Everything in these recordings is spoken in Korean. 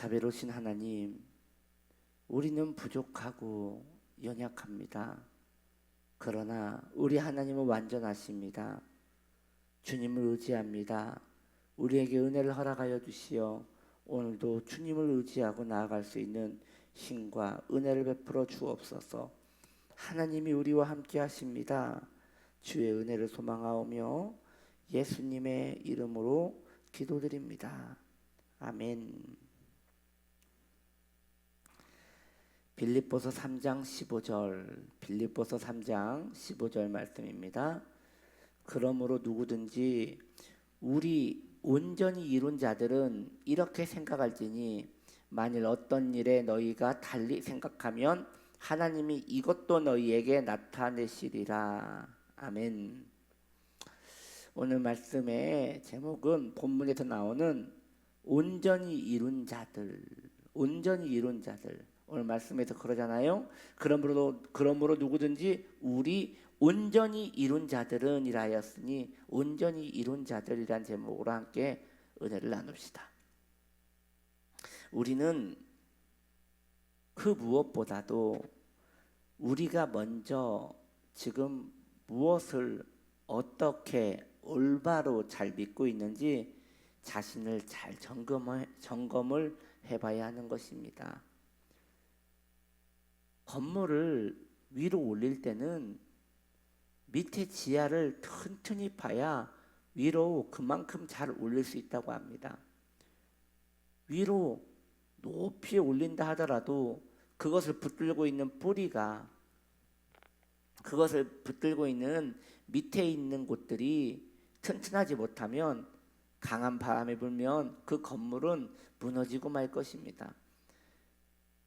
자비로우신 하나님, 우리는 부족하고 연약합니다. 그러나 우리 하나님은 완전하십니다. 주님을 의지합니다. 우리에게 은혜를 허락하여 주시어 오늘도 주님을 의지하고 나아갈 수 있는 힘과 은혜를 베풀어 주옵소서. 하나님이 우리와 함께 하십니다. 주의 은혜를 소망하오며 예수님의 이름으로 기도드립니다. 아멘. 빌립보서 3장 15절 말씀입니다. 그러므로 누구든지 우리 온전히 이룬 자들은 이렇게 생각할지니 만일 어떤 일에 너희가 달리 생각하면 하나님이 이것도 너희에게 나타내시리라. 아멘. 오늘 말씀의 제목은 본문에서 나오는 온전히 이룬 자들. 오늘 말씀에서 그러잖아요. 그러므로 누구든지 우리 온전히 이룬 자들은 이라 하였으니 온전히 이룬 자들이란 제목으로 함께 은혜를 나눕시다. 우리는 그 무엇보다도 우리가 먼저 지금 무엇을 어떻게 올바로 잘 믿고 있는지 자신을 잘 점검을 해봐야 하는 것입니다. 건물을 위로 올릴 때는 밑에 지하를 튼튼히 파야 위로 그만큼 잘 올릴 수 있다고 합니다. 위로 높이 올린다 하더라도 그것을 붙들고 있는 뿌리가, 그것을 붙들고 있는 밑에 있는 곳들이 튼튼하지 못하면 강한 바람이 불면 그 건물은 무너지고 말 것입니다.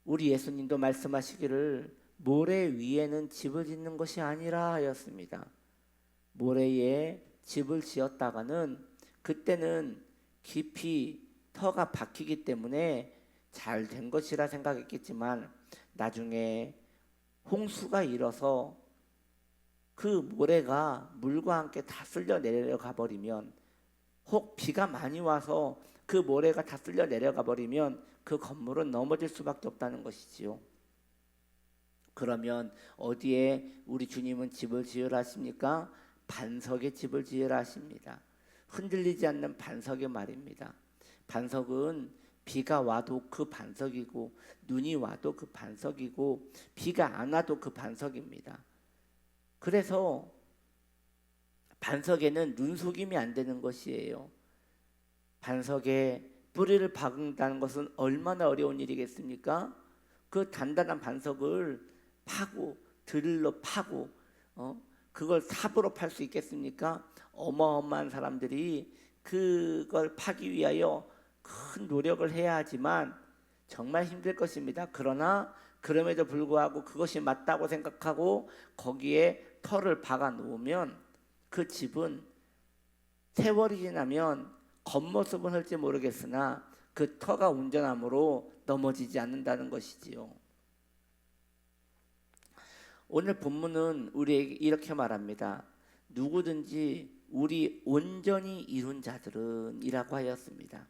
우리 예수님도 말씀하시기를 모래 위에는 집을 짓는 것이 아니라 하였습니다. 모래에 집을 지었다가는 그때는 깊이 터가 박히기 때문에 잘 된 것이라 생각했겠지만 나중에 홍수가 일어서 그 모래가 물과 함께 다 쓸려 내려가 버리면, 혹 비가 많이 와서 그 모래가 다 쓸려 내려가 버리면 그 건물은 넘어질 수밖에 없다는 것이지요. 그러면 어디에 우리 주님은 집을 지으라 하십니까? 반석에 집을 지으라 하십니다. 흔들리지 않는 반석의 말입니다. 반석은 비가 와도 그 반석이고 눈이 와도 그 반석이고 비가 안 와도 그 반석입니다. 그래서 반석에는 눈속임이 안 되는 것이에요. 반석에 뿌리를 박는다는 것은 얼마나 어려운 일이겠습니까? 그 단단한 반석을 파고 드릴로 파고 그걸 삽으로 팔 수 있겠습니까? 어마어마한 사람들이 그걸 파기 위하여 큰 노력을 해야 하지만 정말 힘들 것입니다. 그러나 그럼에도 불구하고 그것이 맞다고 생각하고 거기에 터를 박아 놓으면 그 집은 세월이 지나면 겉모습은 할지 모르겠으나 그 터가 온전함으로 넘어지지 않는다는 것이지요. 오늘 본문은 우리에게 이렇게 말합니다. 누구든지 우리 온전히 이룬 자들은 이라고 하였습니다.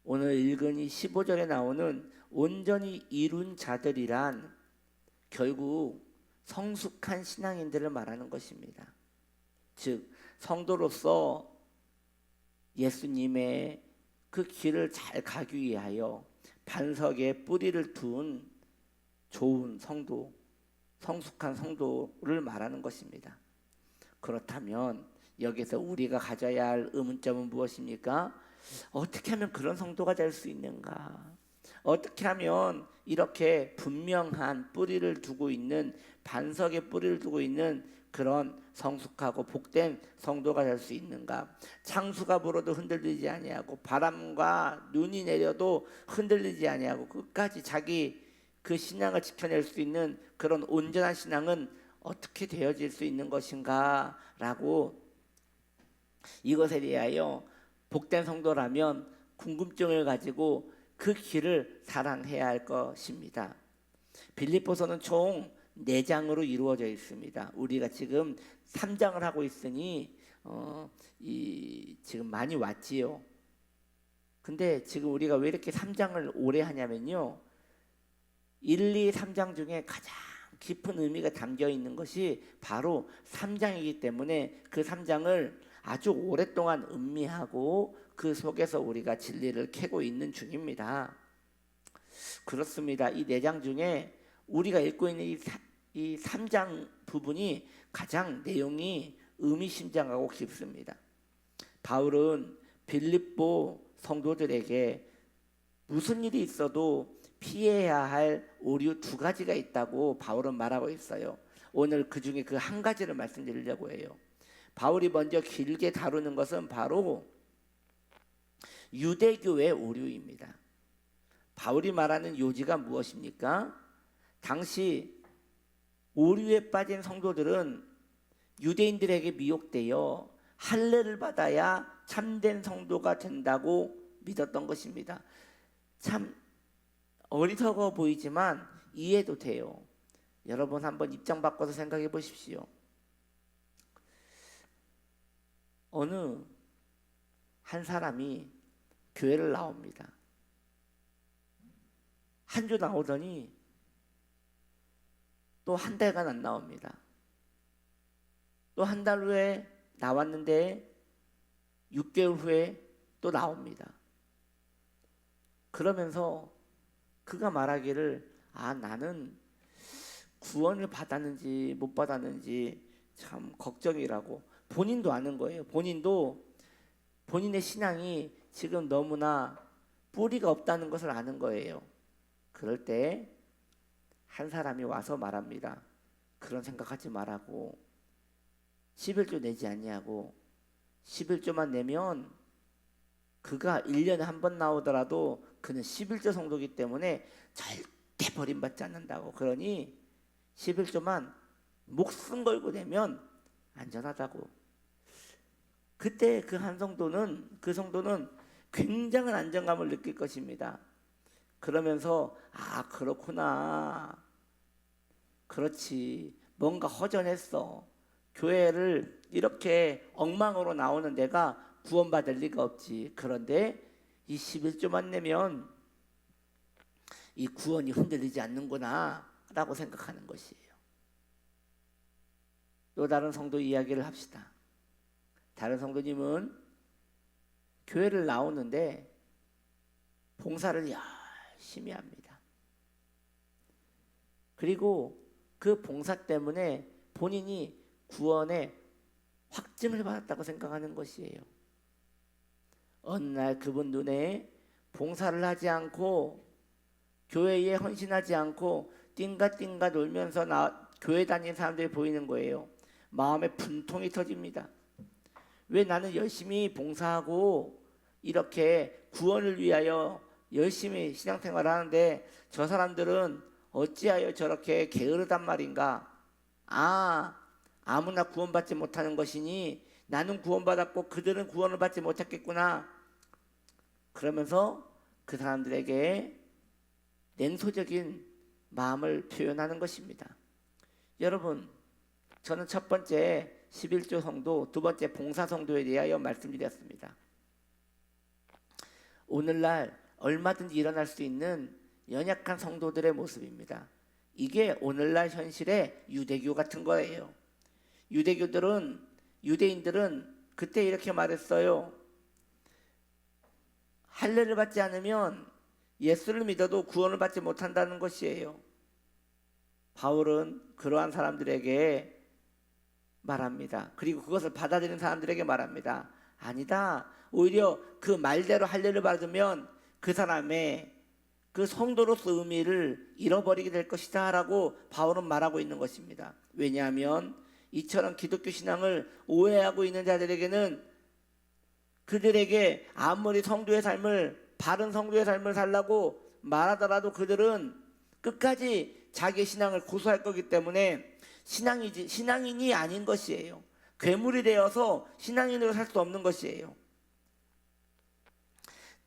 오늘 읽은 이 15절에 나오는 온전히 이룬 자들이란 결국 성숙한 신앙인들을 말하는 것입니다. 즉 성도로서 예수님의 그 길을 잘 가기 위하여 반석에 뿌리를 둔 좋은 성도, 성숙한 성도를 말하는 것입니다. 그렇다면 여기서 우리가 가져야 할 의문점은 무엇입니까? 어떻게 하면 그런 성도가 될 수 있는가? 어떻게 하면 이렇게 분명한 뿌리를 두고 있는, 반석에 뿌리를 두고 있는 그런 성숙하고 복된 성도가 될 수 있는가? 창수가 불어도 흔들리지 아니하고 바람과 눈이 내려도 흔들리지 아니하고 끝까지 자기 그 신앙을 지켜낼 수 있는 그런 온전한 신앙은 어떻게 되어질 수 있는 것인가? 라고 이것에 대하여 복된 성도라면 궁금증을 가지고 그 길을 사랑해야 할 것입니다. 빌립보서는 총 4장으로 이루어져 있습니다. 우리가 지금 3장을 하고 있으니 지금 많이 왔지요. 근데 지금 우리가 왜 이렇게 3장을 오래 하냐면요, 1, 2, 3장 중에 가장 깊은 의미가 담겨 있는 것이 바로 3장이기 때문에 그 3장을 아주 오랫동안 음미하고 그 속에서 우리가 진리를 캐고 있는 중입니다. 그렇습니다. 이 4장 중에 우리가 읽고 있는 이 3장 부분이 가장 내용이 의미심장하고 깊습니다. 바울은 빌립보 성도들에게 무슨 일이 있어도 피해야 할 오류 2가지가 있다고 바울은 말하고 있어요. 오늘 그 중에 그 한 가지를 말씀드리려고 해요. 바울이 먼저 길게 다루는 것은 바로 유대교의 오류입니다. 바울이 말하는 요지가 무엇입니까? 당시 오류에 빠진 성도들은 유대인들에게 미혹되어 할례를 받아야 참된 성도가 된다고 믿었던 것입니다. 참 어리석어 보이지만 이해도 돼요. 여러분 한번 입장 바꿔서 생각해 보십시오. 어느 한 사람이 교회를 나옵니다. 한 주 나오더니 또 한 달간 안 나옵니다. 또 한 달 후에 나왔는데 6개월 후에 또 나옵니다. 그러면서 그가 말하기를 나는 구원을 받았는지 못 받았는지 참 걱정이라고 본인도 아는 거예요. 본인도 본인의 신앙이 지금 너무나 뿌리가 없다는 것을 아는 거예요. 그럴 때 한 사람이 와서 말합니다. 그런 생각하지 말라고 11조 내지 아니하고 11조만 내면 그가 1년에 한 번 나오더라도 그는 11조 성도이기 때문에 절대 버림받지 않는다고. 그러니 11조만 목숨 걸고 내면 안전하다고. 그때 그 성도는 굉장한 안정감을 느낄 것입니다. 그러면서 그렇구나, 그렇지, 뭔가 허전했어, 교회를 이렇게 엉망으로 나오는 내가 구원받을 리가 없지. 그런데 이 11조만 내면 이 구원이 흔들리지 않는구나 라고 생각하는 것이에요. 또 다른 성도 이야기를 합시다. 다른 성도님은 교회를 나오는데 봉사를 열심히 합니다. 그리고 그 봉사 때문에 본인이 구원의 확증을 받았다고 생각하는 것이에요. 어느 날 그분 눈에 봉사를 하지 않고 교회에 헌신하지 않고 띵가띵가 놀면서 교회 다니는 사람들이 보이는 거예요. 마음에 분통이 터집니다. 왜 나는 열심히 봉사하고 이렇게 구원을 위하여 열심히 신앙생활을 하는데 저 사람들은 어찌하여 저렇게 게으르단 말인가? 아무나 구원받지 못하는 것이니 나는 구원받았고 그들은 구원을 받지 못했겠구나. 그러면서 그 사람들에게 냉소적인 마음을 표현하는 것입니다. 여러분, 저는 첫 번째 11조 성도, 두 번째 봉사 성도에 대하여 말씀드렸습니다. 오늘날 얼마든지 일어날 수 있는 연약한 성도들의 모습입니다. 이게 오늘날 현실의 유대교 같은 거예요. 유대인들은 그때 이렇게 말했어요. 할례를 받지 않으면 예수를 믿어도 구원을 받지 못한다는 것이에요. 바울은 그러한 사람들에게 말합니다. 그리고 그것을 받아들이는 사람들에게 말합니다. 아니다. 오히려 그 말대로 할례를 받으면 그 사람의 그 성도로서 의미를 잃어버리게 될 것이다 라고 바울은 말하고 있는 것입니다. 왜냐하면 이처럼 기독교 신앙을 오해하고 있는 자들에게는 그들에게 아무리 바른 성도의 삶을 살라고 말하더라도 그들은 끝까지 자기 신앙을 고수할 거기 때문에 신앙인이 아닌 것이에요. 괴물이 되어서 신앙인으로 살 수 없는 것이에요.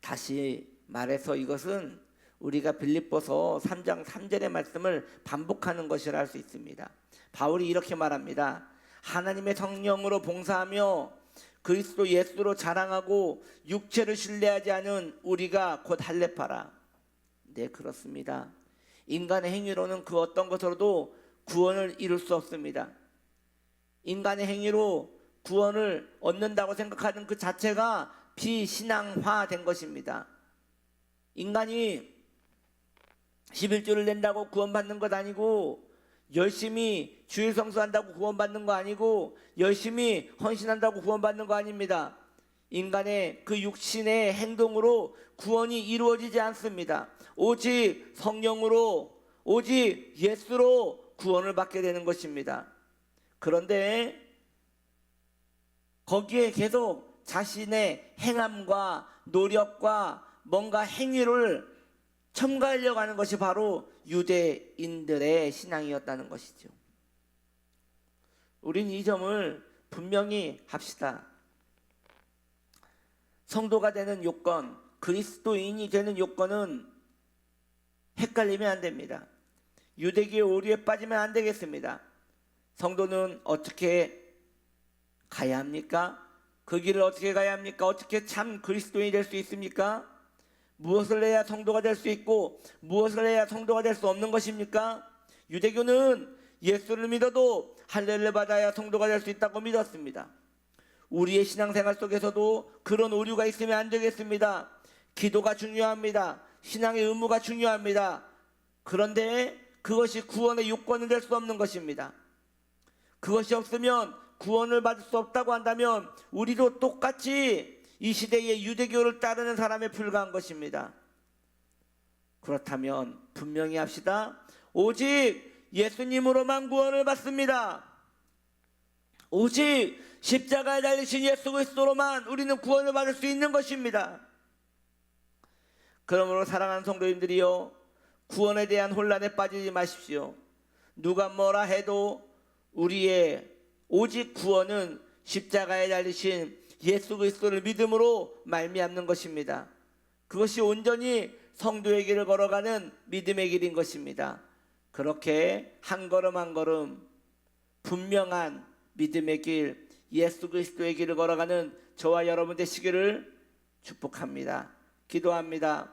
다시 말해서 이것은 우리가 빌립보서 3장 3절의 말씀을 반복하는 것이라 할 수 있습니다. 바울이 이렇게 말합니다. 하나님의 성령으로 봉사하며 그리스도 예수로 자랑하고 육체를 신뢰하지 않은 우리가 곧 할례파라. 네, 그렇습니다. 인간의 행위로는 그 어떤 것으로도 구원을 이룰 수 없습니다. 인간의 행위로 구원을 얻는다고 생각하는 그 자체가 비신앙화된 것입니다. 인간이 11조를 낸다고 구원받는 것 아니고, 열심히 주일 성수한다고 구원받는 거 아니고, 열심히 헌신한다고 구원받는 거 아닙니다. 인간의 그 육신의 행동으로 구원이 이루어지지 않습니다. 오직 성령으로, 오직 예수로 구원을 받게 되는 것입니다. 그런데 거기에 계속 자신의 행함과 노력과 뭔가 행위를 첨가하려고 하는 것이 바로 유대인들의 신앙이었다는 것이죠. 우린 이 점을 분명히 합시다. 성도가 되는 요건, 그리스도인이 되는 요건은 헷갈리면 안 됩니다. 유대교의 오류에 빠지면 안 되겠습니다. 성도는 어떻게 가야 합니까? 그 길을 어떻게 가야 합니까? 어떻게 참 그리스도인이 될 수 있습니까? 무엇을 해야 성도가 될 수 있고 무엇을 해야 성도가 될 수 없는 것입니까? 유대교는 예수를 믿어도 할례를 받아야 성도가 될 수 있다고 믿었습니다. 우리의 신앙생활 속에서도 그런 오류가 있으면 안 되겠습니다. 기도가 중요합니다. 신앙의 의무가 중요합니다. 그런데 그것이 구원의 요건이 될 수 없는 것입니다. 그것이 없으면 구원을 받을 수 없다고 한다면 우리도 똑같이 이 시대의 유대교를 따르는 사람에 불과한 것입니다. 그렇다면 분명히 합시다. 오직 예수님으로만 구원을 받습니다. 오직 십자가에 달리신 예수 그리스도로만 우리는 구원을 받을 수 있는 것입니다. 그러므로 사랑하는 성도님들이요, 구원에 대한 혼란에 빠지지 마십시오. 누가 뭐라 해도 우리의 오직 구원은 십자가에 달리신 예수 그리스도를 믿음으로 말미암는 것입니다. 그것이 온전히 성도의 길을 걸어가는 믿음의 길인 것입니다. 그렇게 한 걸음 한 걸음 분명한 믿음의 길, 예수 그리스도의 길을 걸어가는 저와 여러분 되시기를 축복합니다. 기도합니다.